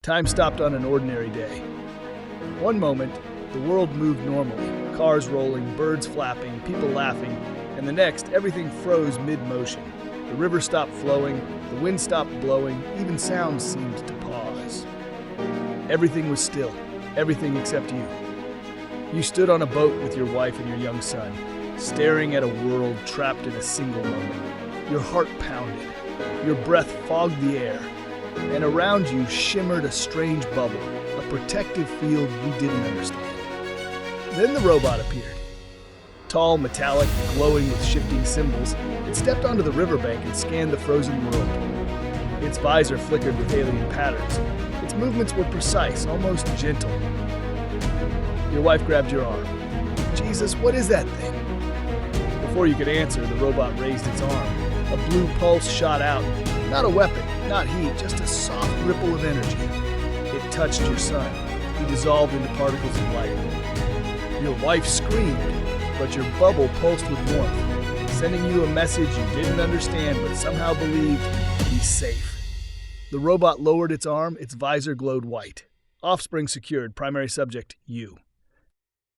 Time stopped on an ordinary day. One moment, the world moved normally, cars rolling, birds flapping, people laughing, and the next, everything froze mid-motion. The river stopped flowing, the wind stopped blowing, even sound seemed to pause. Everything was still, everything except you. You stood on a boat with your wife and your young son, staring at a world trapped in a single moment. Your heart pounded, your breath fogged the air, and around you shimmered a strange bubble, a protective field you didn't understand. Then the robot appeared. Tall, metallic, glowing with shifting symbols, it stepped onto the riverbank and scanned the frozen world. Its visor flickered with alien patterns. Its movements were precise, almost gentle. Your wife grabbed your arm. "Jesus, what is that thing?" Before you could answer, the robot raised its arm. A blue pulse shot out. Not a weapon, not heat, just a soft ripple of energy. It touched your son. He dissolved into particles of light. Your wife screamed, but your bubble pulsed with warmth, sending you a message you didn't understand but somehow believed: be safe. The robot lowered its arm, its visor glowed white. Offspring secured, primary subject, you.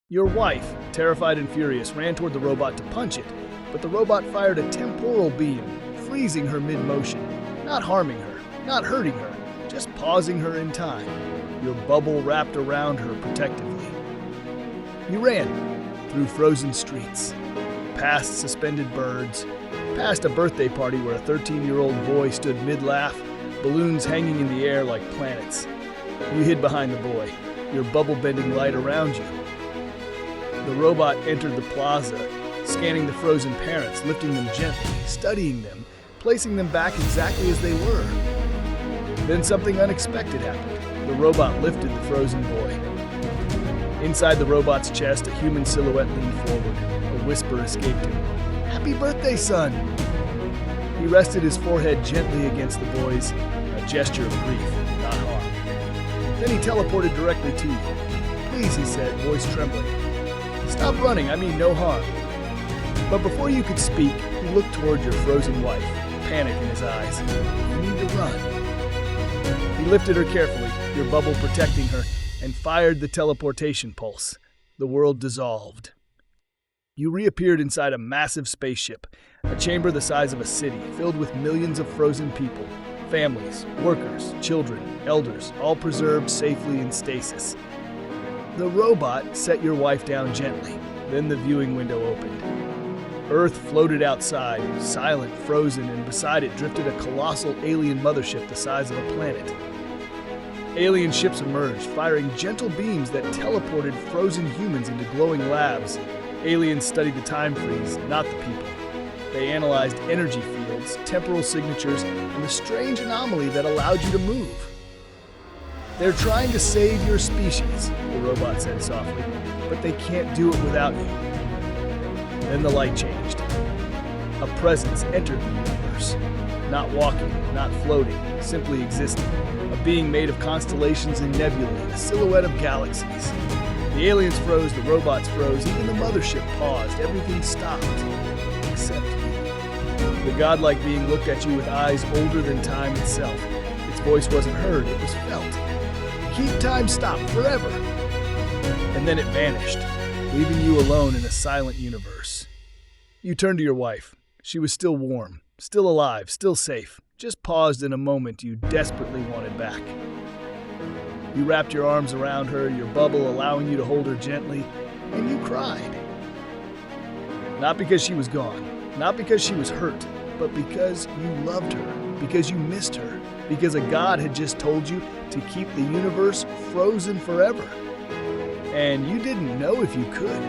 Your wife, terrified and furious, ran toward the robot to punch it, but the robot fired a temporal beam, freezing her mid-motion, not harming her, not hurting her, just pausing her in time. Your bubble wrapped around her protectively. You ran through frozen streets, past suspended birds, past a birthday party where a 13-year-old boy stood mid-laugh, balloons hanging in the air like planets. You hid behind the boy, your bubble bending light around you. The robot entered the plaza, scanning the frozen parents, lifting them gently, studying them, placing them back exactly as they were. Then something unexpected happened. The robot lifted the frozen boy. Inside the robot's chest, a human silhouette leaned forward. A whisper escaped him. "Happy birthday, son!" He rested his forehead gently against the boy's, a gesture of grief, not harm. Then he teleported directly to you. "Please," he said, voice trembling. "Stop running, I mean no harm." But before you could speak, he looked toward your frozen wife, panic in his eyes. "You need to run." He lifted her carefully, your bubble protecting her, and fired the teleportation pulse. The world dissolved. You reappeared inside a massive spaceship, a chamber the size of a city, filled with millions of frozen people, families, workers, children, elders, all preserved safely in stasis. The robot set your wife down gently, then the viewing window opened. Earth floated outside, silent, frozen, and beside it drifted a colossal alien mothership the size of a planet. Alien ships emerged, firing gentle beams that teleported frozen humans into glowing labs. Aliens studied the time freeze, not the people. They analyzed energy fields, temporal signatures, and the strange anomaly that allowed you to move. "They're trying to save your species," the robot said softly, "but they can't do it without you." Then the light changed. A presence entered the universe. Not walking, not floating, simply existing. A being made of constellations and nebulae, a silhouette of galaxies. The aliens froze, the robots froze, even the mothership paused. Everything stopped, except you. The godlike being looked at you with eyes older than time itself. Its voice wasn't heard, it was felt. "Keep time stopped forever." And then it vanished, leaving you alone in a silent universe. You turned to your wife. She was still warm, still alive, still safe, just paused in a moment you desperately wanted back. You wrapped your arms around her, your bubble allowing you to hold her gently, and you cried. Not because she was gone, not because she was hurt, but because you loved her, because you missed her, because a god had just told you to keep the universe frozen forever. And you didn't know if you could.